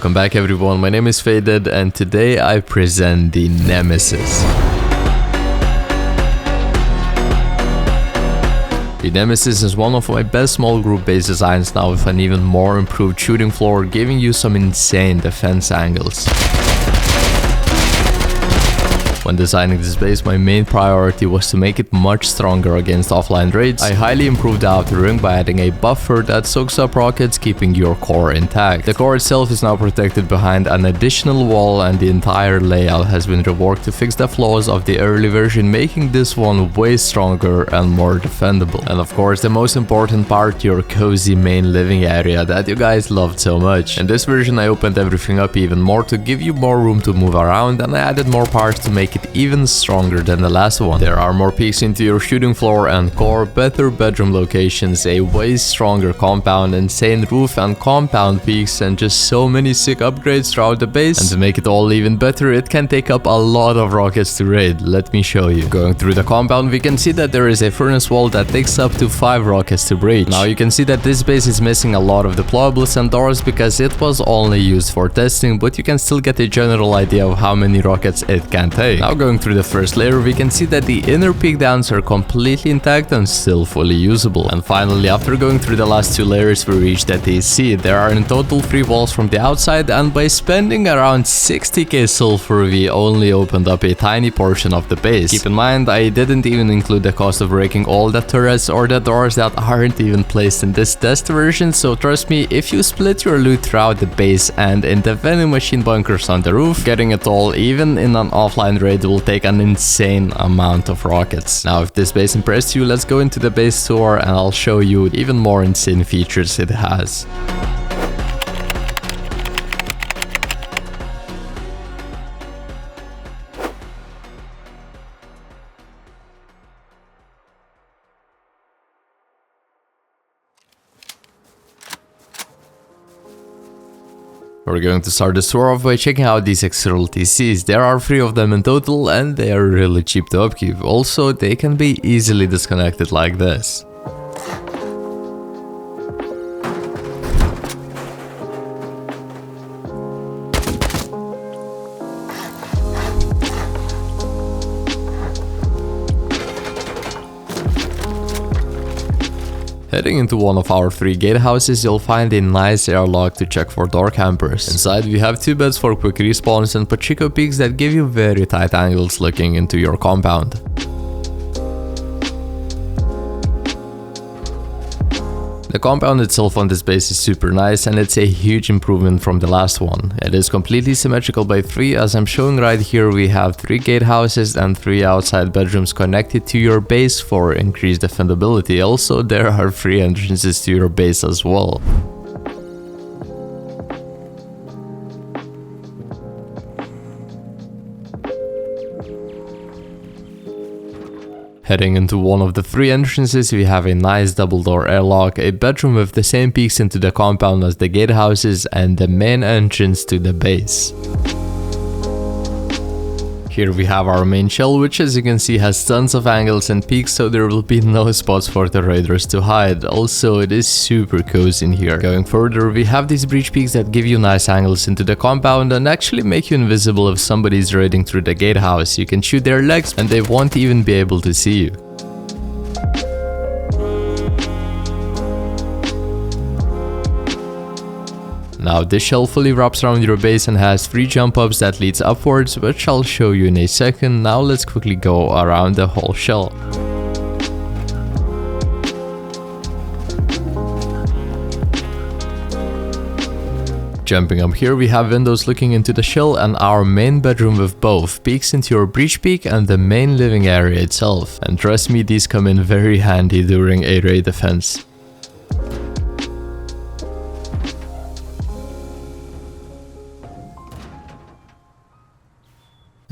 Welcome back everyone, my name is Faded and today I present the Nemesis. The Nemesis is one of my best small group base designs now with an even more improved shooting floor, giving you some insane defense angles. When designing this base, my main priority was to make it much stronger against offline raids. I highly improved the outer ring by adding a buffer that soaks up rockets, keeping your core intact. The core itself is now protected behind an additional wall, and the entire layout has been reworked to fix the flaws of the early version, making this one way stronger and more defendable. And of course, the most important part, your cozy main living area that you guys loved so much. In this version, I opened everything up even more to give you more room to move around, and I added more parts to make it even stronger than the last one. There are more peaks into your shooting floor and core, better bedroom locations, a way stronger compound, insane roof and compound peaks, and just so many sick upgrades throughout the base. And to make it all even better, it can take up a lot of rockets to raid. Let me show you. Going through the compound, we can see that there is a furnace wall that takes up to 5 rockets to breach. Now you can see that this base is missing a lot of deployables and doors because it was only used for testing, but you can still get a general idea of how many rockets it can take. Now going through the first layer, we can see that the inner peekdowns are completely intact and still fully usable. And finally, after going through the last 2 layers, we reached the AC. There are in total 3 walls from the outside, and by spending around 60k silver, we only opened up a tiny portion of the base. Keep in mind, I didn't even include the cost of breaking all the turrets or the doors that aren't even placed in this test version, so trust me, if you split your loot throughout the base and in the vending machine bunkers on the roof, getting it all even in an offline raid will take an insane amount of rockets. Now if this base impressed you, let's go into the base tour and I'll show you even more insane features it has. We're going to start the tour off by checking out these external TCs. There are 3 of them in total and they are really cheap to upkeep. Also, they can be easily disconnected like this. Heading into one of our 3 gatehouses, you'll find a nice airlock to check for door campers. Inside we have 2 beds for quick respawns and Pachico peaks that give you very tight angles looking into your compound. The compound itself on this base is super nice and it's a huge improvement from the last one. It is completely symmetrical by 3, as I'm showing right here. We have 3 gatehouses and 3 outside bedrooms connected to your base for increased defendability. Also, there are 3 entrances to your base as well. Heading into one of the 3 entrances, we have a nice double door airlock, a bedroom with the same peaks into the compound as the gatehouses, and the main entrance to the base. Here we have our main shell, which as you can see has tons of angles and peaks, so there will be no spots for the raiders to hide. Also, it is super cozy in here. Going further, we have these breach peaks that give you nice angles into the compound and actually make you invisible if somebody is raiding through the gatehouse. You can shoot their legs and they won't even be able to see you. Now this shell fully wraps around your base and has 3 jump ups that leads upwards, which I'll show you in a second. Now let's quickly go around the whole shell. Jumping up here, we have windows looking into the shell and our main bedroom with both peeks into your breach peak and the main living area itself. And trust me, these come in very handy during a raid defense.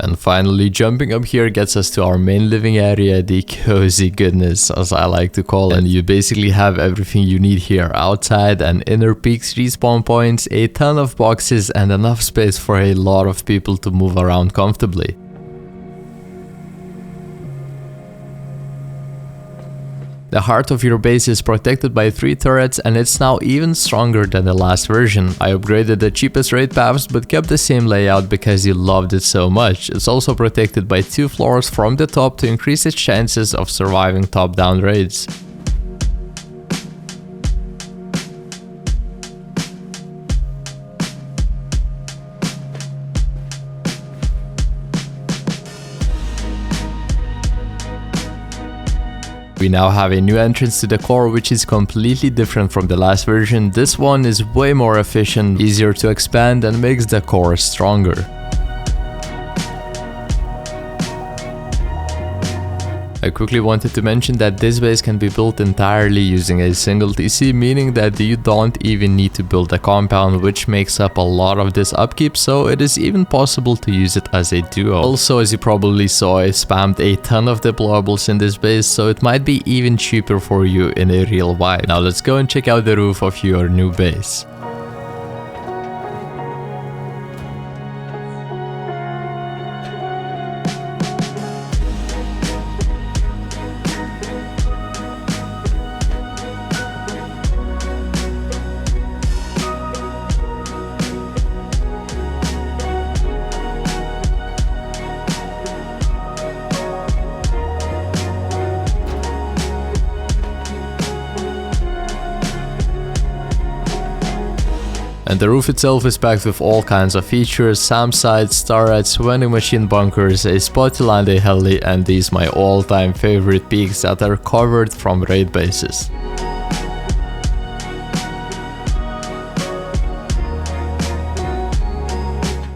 And finally, jumping up here gets us to our main living area, the cozy goodness, as I like to call it. And you basically have everything you need here: outside and inner peaks, respawn points, a ton of boxes, and enough space for a lot of people to move around comfortably. The heart of your base is protected by 3 turrets and it's now even stronger than the last version. I upgraded the cheapest raid paths but kept the same layout because you loved it so much. It's also protected by 2 floors from the top to increase its chances of surviving top-down raids. We now have a new entrance to the core which is completely different from the last version. This one is way more efficient, easier to expand and makes the core stronger. I quickly wanted to mention that this base can be built entirely using a single TC, meaning that you don't even need to build a compound, which makes up a lot of this upkeep, so it is even possible to use it as a duo. Also, as you probably saw, I spammed a ton of deployables in this base, so it might be even cheaper for you in a real wipe. Now let's go and check out the roof of your new base. And the roof itself is packed with all kinds of features: SAM sites, turrets, vending machine bunkers, a spot to land a heli, and these my all-time favorite peaks that are covered from raid bases.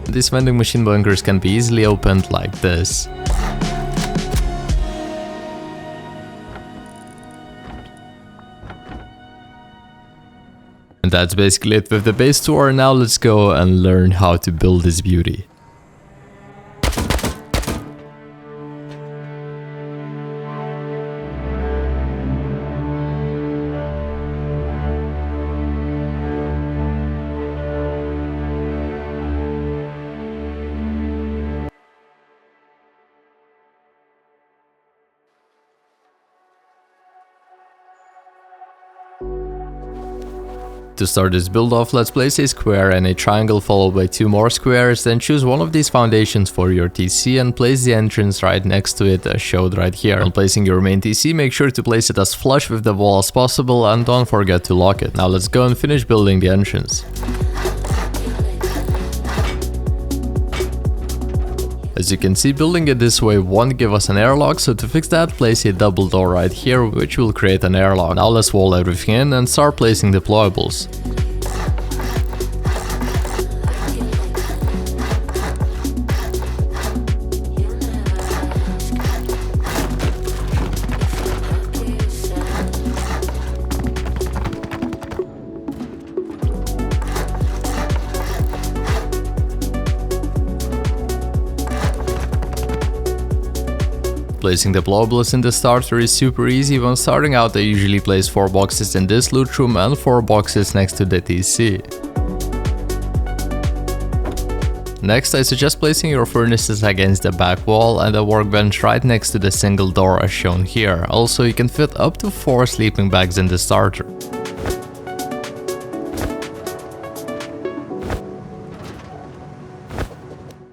These vending machine bunkers can be easily opened like this. And that's basically it with the base tour. Now let's go and learn how to build this beauty. To start this build off, let's place a square and a triangle followed by 2 more squares, then choose one of these foundations for your TC and place the entrance right next to it as showed right here. When placing your main TC, make sure to place it as flush with the wall as possible and don't forget to lock it. Now let's go and finish building the entrance. As you can see, building it this way won't give us an airlock, so to fix that, place a double door right here, which will create an airlock. Now let's wall everything in and start placing deployables. Placing deployables in the starter is super easy. When starting out, I usually place 4 boxes in this loot room and 4 boxes next to the TC. Next, I suggest placing your furnaces against the back wall and a workbench right next to the single door as shown here. Also, you can fit up to 4 sleeping bags in the starter.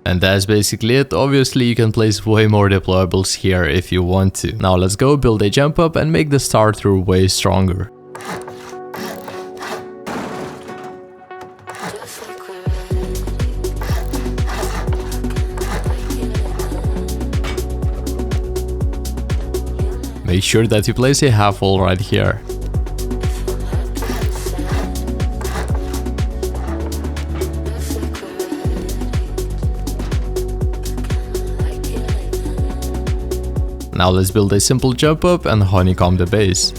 And that's basically it. Obviously, you can place way more deployables here if you want to. Now let's go build a jump up and make the starter way stronger. Make sure that you place a half wall right here. Now let's build a simple jump up and honeycomb the base.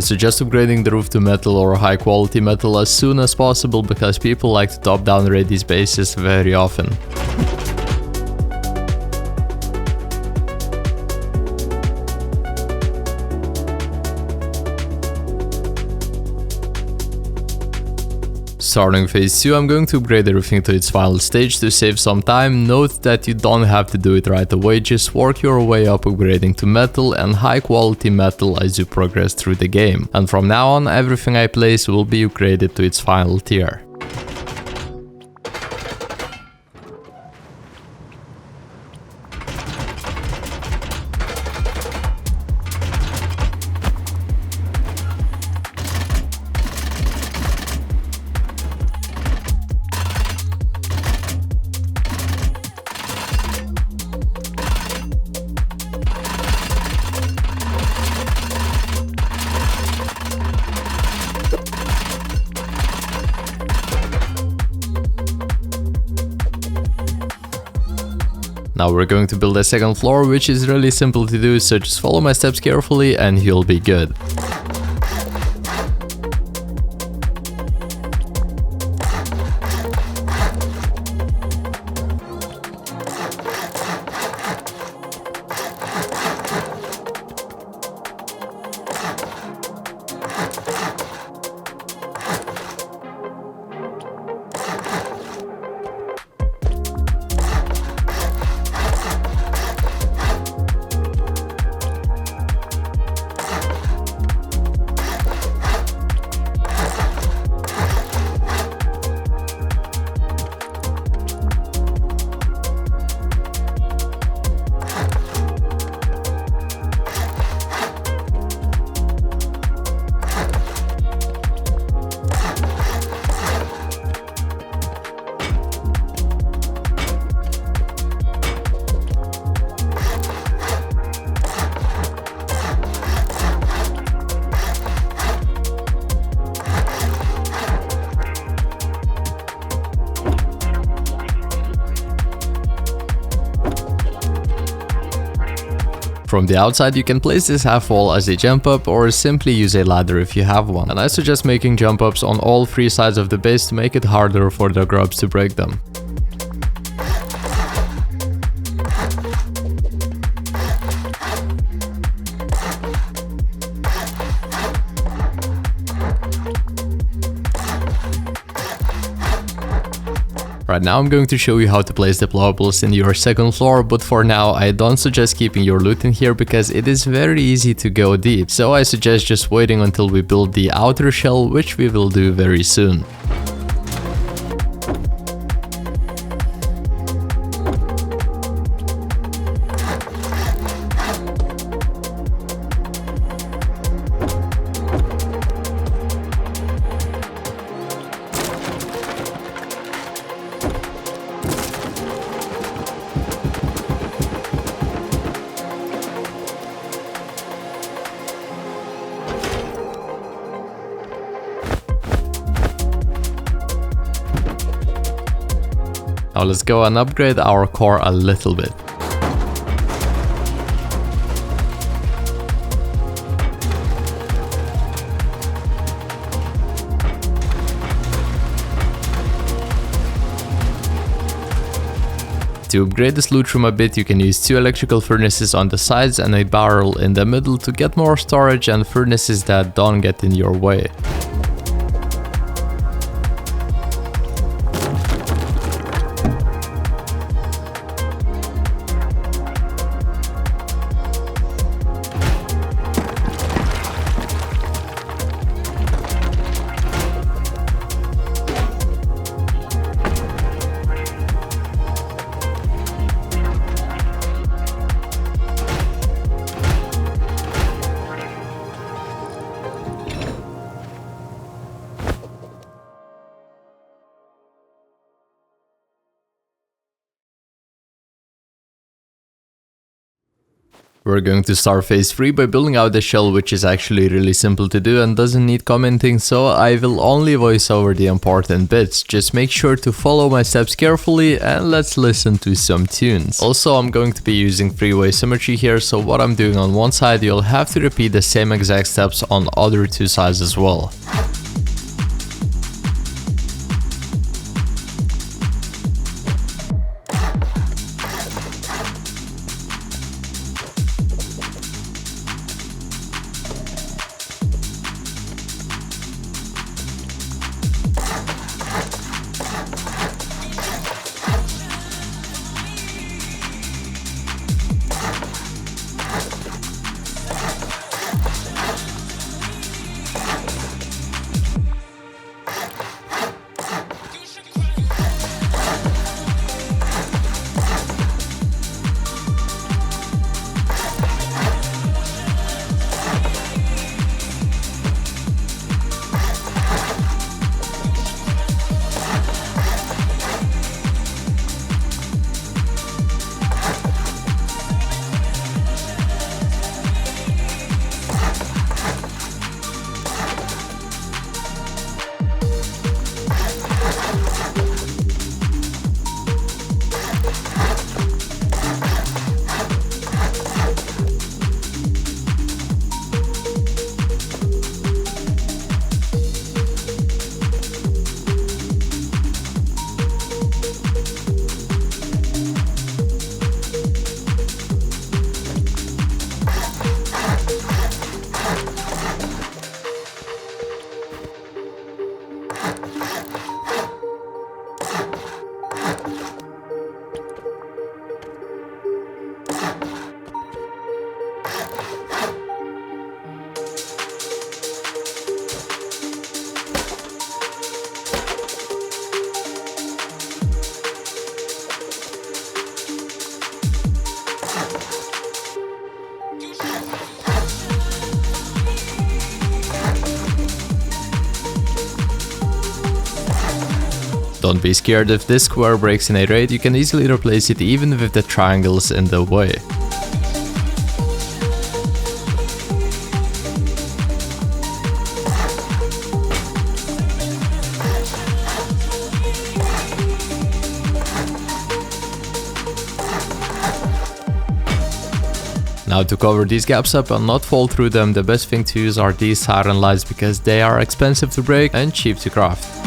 suggest upgrading the roof to metal or high quality metal as soon as possible because people like to top downgrade these bases very often. Starting phase 2, I'm going to upgrade everything to its final stage to save some time. Note that you don't have to do it right away, just work your way up upgrading to metal and high quality metal as you progress through the game. And from now on, everything I place will be upgraded to its final tier. Now we're going to build a second floor, which is really simple to do, so just follow my steps carefully and you'll be good. From the outside, you can place this half wall as a jump up or simply use a ladder if you have one. And I suggest making jump ups on all three sides of the base to make it harder for the grubs to break them. Right now I'm going to show you how to place deployables in your second floor, but for now I don't suggest keeping your loot in here because it is very easy to go deep, so I suggest just waiting until we build the outer shell, which we will do very soon. Now let's go and upgrade our core a little bit. To upgrade this loot room a bit, you can use 2 electrical furnaces on the sides and a barrel in the middle to get more storage and furnaces that don't get in your way. We're going to start phase 3 by building out the shell, which is actually really simple to do and doesn't need commenting, so I will only voice over the important bits. Just make sure to follow my steps carefully and let's listen to some tunes. Also, I'm going to be using three-way symmetry here, so what I'm doing on one side, you'll have to repeat the same exact steps on other two sides as well. Don't be scared if this square breaks in a raid, you can easily replace it even with the triangles in the way. Now to cover these gaps up and not fall through them, the best thing to use are these siren lights because they are expensive to break and cheap to craft.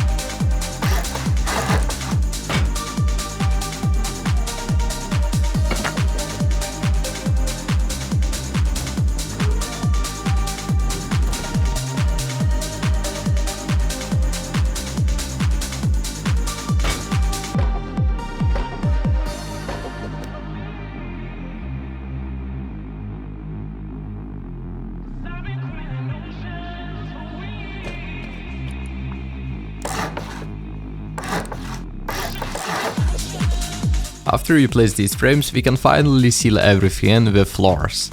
After you place these frames, we can finally seal everything in with floors.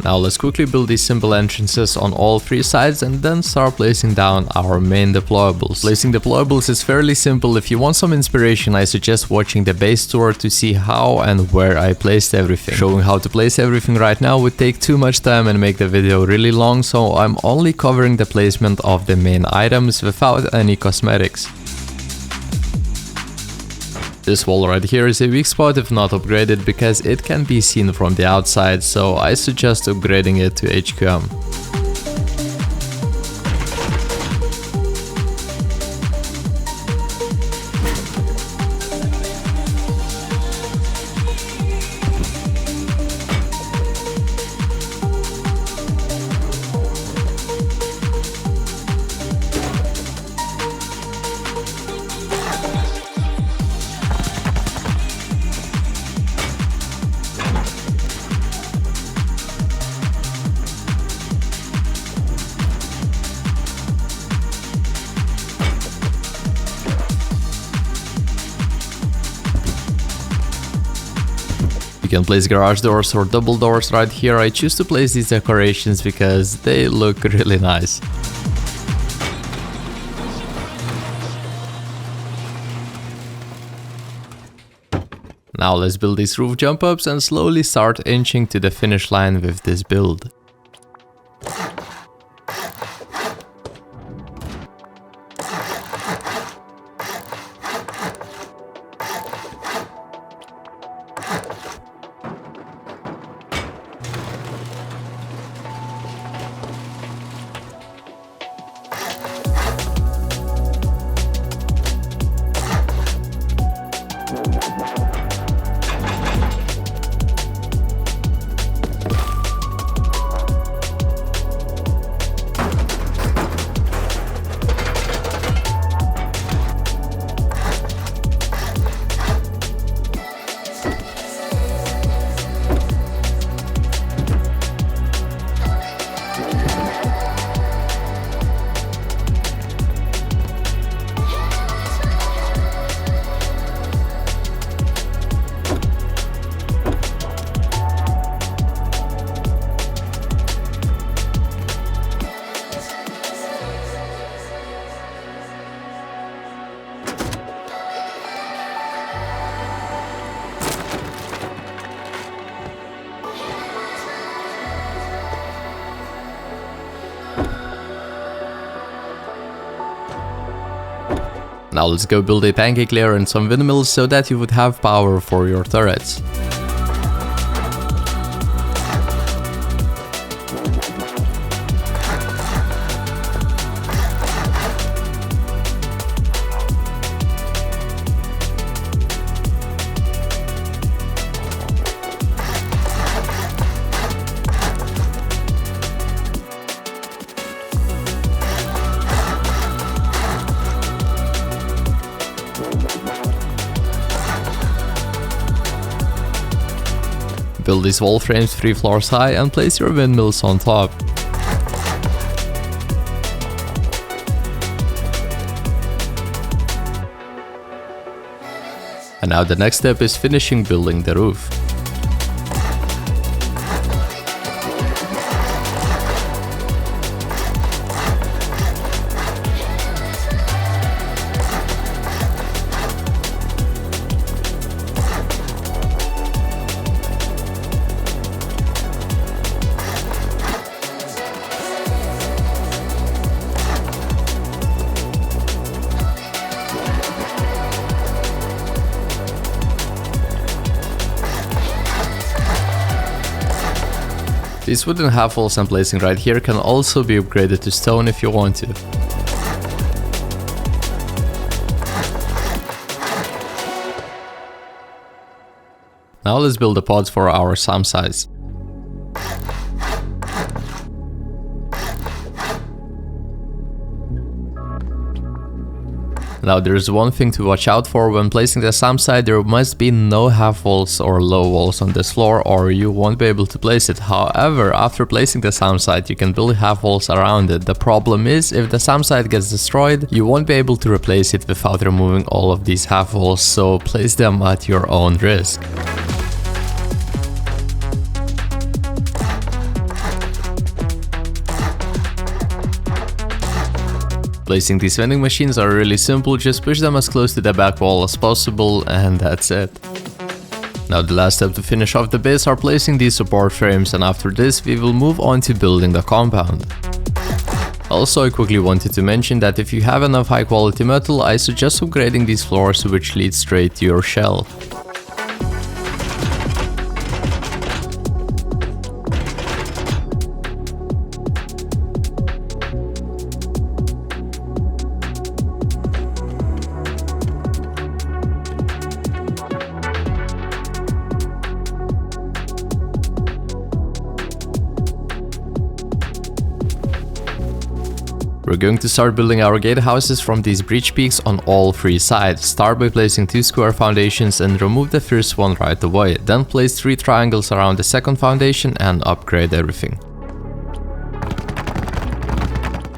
Now let's quickly build these simple entrances on all three sides and then start placing down our main deployables. Placing deployables is fairly simple. If you want some inspiration, I suggest watching the base tour to see how and where I placed everything. Showing how to place everything right now would take too much time and make the video really long, so I'm only covering the placement of the main items without any cosmetics. This wall right here is a weak spot if not upgraded because it can be seen from the outside, so I suggest upgrading it to HQM. You can place garage doors or double doors right here. I choose to place these decorations because they look really nice. Now let's build these roof jump ups and slowly start inching to the finish line with this build. Now let's go build a pancake layer and some windmills so that you would have power for your turrets. Build these wall frames 3 floors high and place your windmills on top. And now the next step is finishing building the roof. These wooden half walls I'm placing right here can also be upgraded to stone if you want to. Now let's build the pods for our SAM size. Now there's one thing to watch out for when placing the SAM side. There must be no half walls or low walls on this floor or you won't be able to place it. However, after placing the SAM side you can build half walls around it. The problem is if the SAM side gets destroyed, you won't be able to replace it without removing all of these half walls, so place them at your own risk. Placing these vending machines are really simple, just push them as close to the back wall as possible and that's it. Now the last step to finish off the base are placing these support frames, and after this we will move on to building the compound. Also, I quickly wanted to mention that if you have enough high quality metal, I suggest upgrading these floors, which lead straight to your shell. We're going to start building our gatehouses from these breach peaks on all 3 sides. Start by placing 2 square foundations and remove the first one right away. Then place 3 triangles around the second foundation and upgrade everything.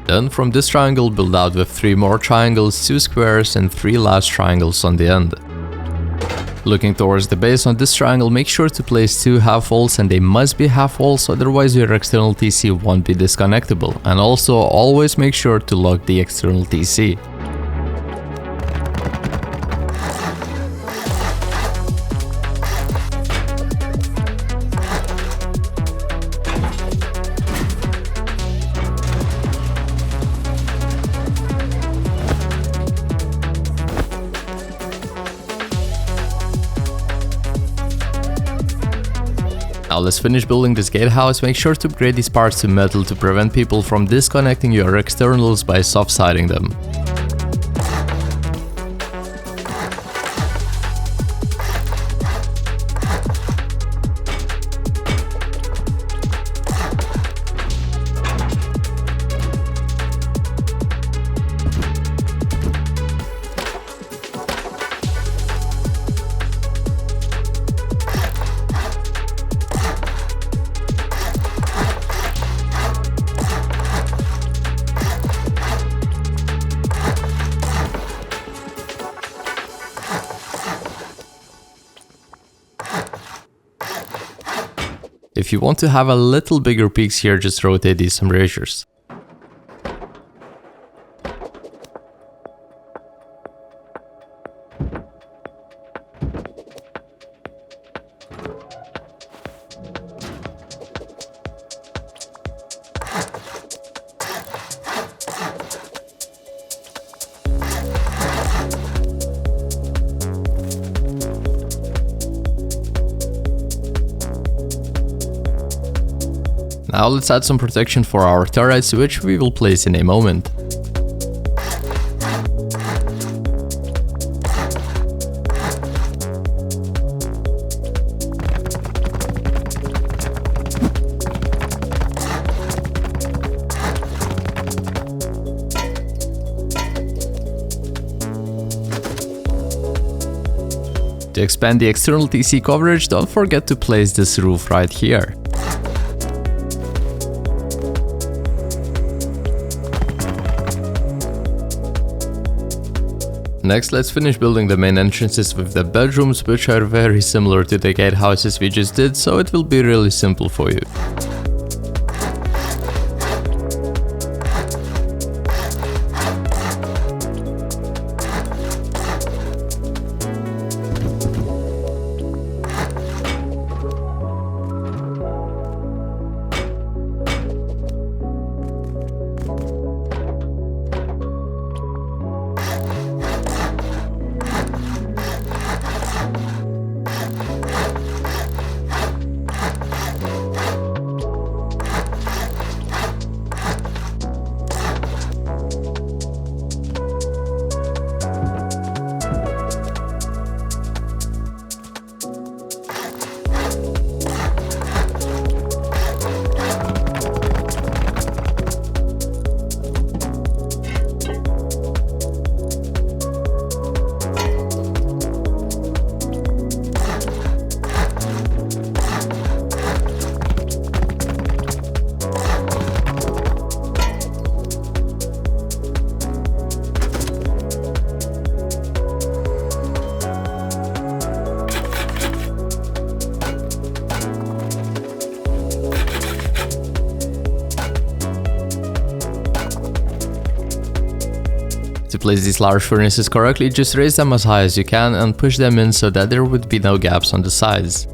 Then from this triangle build out with 3 more triangles, 2 squares and 3 last triangles on the end. Looking towards the base on this triangle, make sure to place 2 half walls, and they must be half walls, otherwise your external TC won't be disconnectable. And also always make sure to lock the external TC. Now let's finish building this gatehouse. Make sure to upgrade these parts to metal to prevent people from disconnecting your externals by soft-siding them. If you want to have a little bigger peaks here, just rotate these some erasures. Now let's add some protection for our turrets, which we will place in a moment. To expand the external TC coverage, don't forget to place this roof right here. Next, let's finish building the main entrances with the bedrooms, which are very similar to the gatehouses we just did, so it will be really simple for you. To place these large furnaces correctly, just raise them as high as you can and push them in so that there would be no gaps on the sides.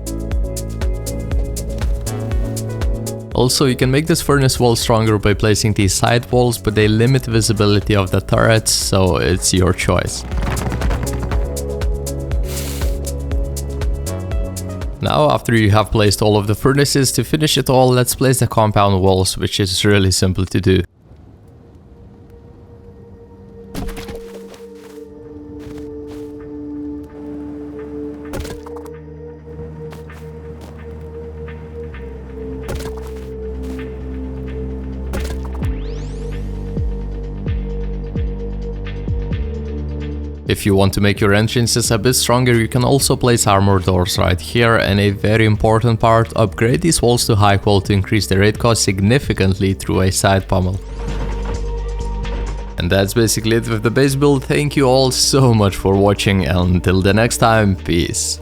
Also, you can make this furnace wall stronger by placing these side walls, but they limit visibility of the turrets, so it's your choice. Now, after you have placed all of the furnaces, to finish it all, let's place the compound walls, which is really simple to do. If you want to make your entrances a bit stronger, you can also place armor doors right here, and a very important part, upgrade these walls to high quality to increase the raid cost significantly through a side pommel. And that's basically it with the base build. Thank you all so much for watching, and until the next time, peace.